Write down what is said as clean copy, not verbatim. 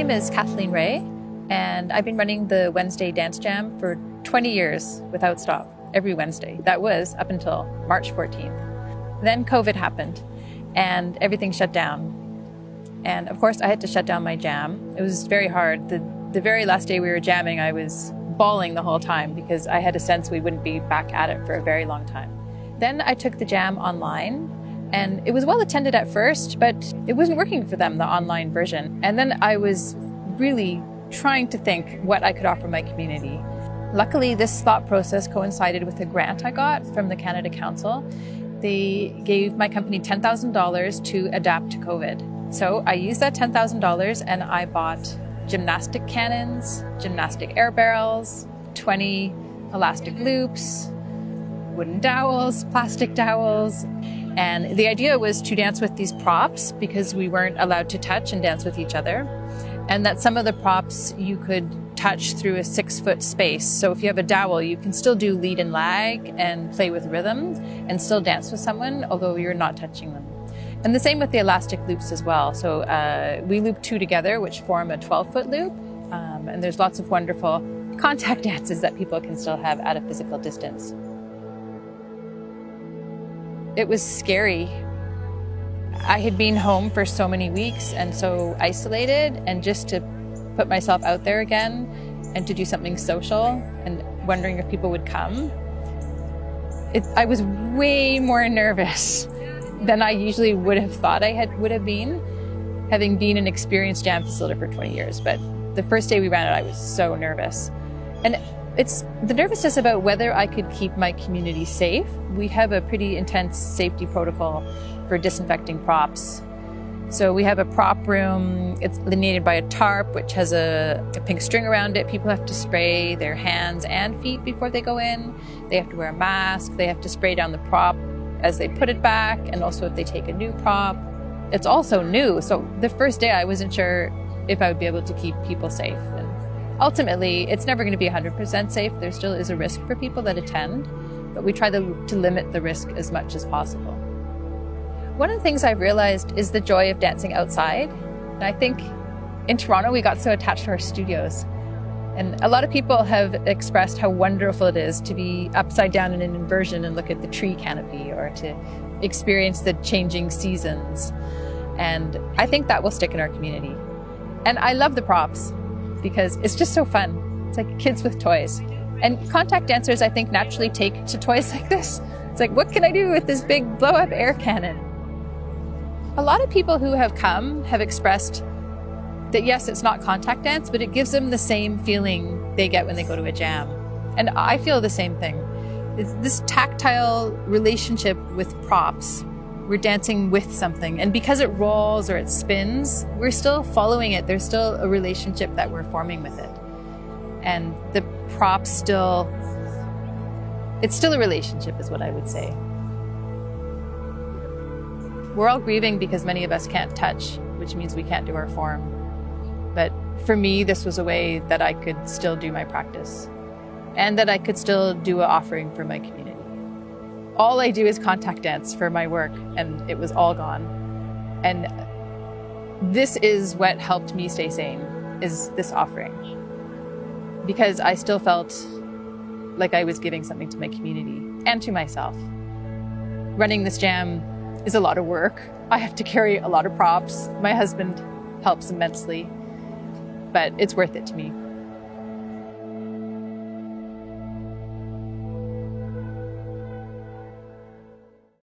name is Kathleen Rea, and I've been running the Wednesday Dance Jam for 20 years without stop, every Wednesday. That was up until March 14th. Then COVID happened and everything shut down. And of course I had to shut down my jam. It was very hard. The very last day we were jamming, I was bawling the whole time because I had a sense we wouldn't be back at it for a very long time. Then I took the jam online, and it was well attended at first, but it wasn't working for them, the online version. And then I was really trying to think what I could offer my community. Luckily, this thought process coincided with a grant I got from the Canada Council. They gave my company $10,000 to adapt to COVID. So I used that $10,000 and I bought gymnastic cannons, gymnastic air barrels, 20 elastic loops, wooden dowels, plastic dowels. And the idea was to dance with these props because we weren't allowed to touch and dance with each other. And that some of the props you could touch through a 6-foot space. So if you have a dowel, you can still do lead and lag and play with rhythm and still dance with someone, although you're not touching them. And the same with the elastic loops as well. So we loop 2 together, which form a 12-foot loop. And there's lots of wonderful contact dances that people can still have at a physical distance. It was scary. I had been home for so many weeks and so isolated, and just to put myself out there again and to do something social and wondering if people would come. I was way more nervous than I usually would have thought I would have been, having been an experienced jam facilitator for 20 years. But the first day we ran it, I was so nervous. And it's the nervousness about whether I could keep my community safe. We have a pretty intense safety protocol for disinfecting props. So we have a prop room. It's delineated by a tarp, which has a pink string around it. People have to spray their hands and feet before they go in. They have to wear a mask. They have to spray down the prop as they put it back, and also if they take a new prop. It's also new, so the first day I wasn't sure if I would be able to keep people safe. And ultimately, it's never going to be 100% safe. There still is a risk for people that attend, but we try to limit the risk as much as possible. One of the things I've realized is the joy of dancing outside. And I think in Toronto, we got so attached to our studios. And a lot of people have expressed how wonderful it is to be upside down in an inversion and look at the tree canopy, or to experience the changing seasons. And I think that will stick in our community. And I love the props because it's just so fun. It's like kids with toys. And contact dancers, I think, naturally take to toys like this. It's like, what can I do with this big blow-up air cannon? A lot of people who have come have expressed that yes, it's not contact dance, but it gives them the same feeling they get when they go to a jam. And I feel the same thing. It's this tactile relationship with props. We're dancing with something, and because it rolls or it spins, we're still following it. There's still a relationship that we're forming with it. And the props it's still a relationship is what I would say. We're all grieving because many of us can't touch, which means we can't do our form. But for me, this was a way that I could still do my practice and that I could still do an offering for my community. All I do is contact dance for my work, and it was all gone. And this is what helped me stay sane, is this offering. Because I still felt like I was giving something to my community and to myself. Running this jam is a lot of work. I have to carry a lot of props. My husband helps immensely, but it's worth it to me.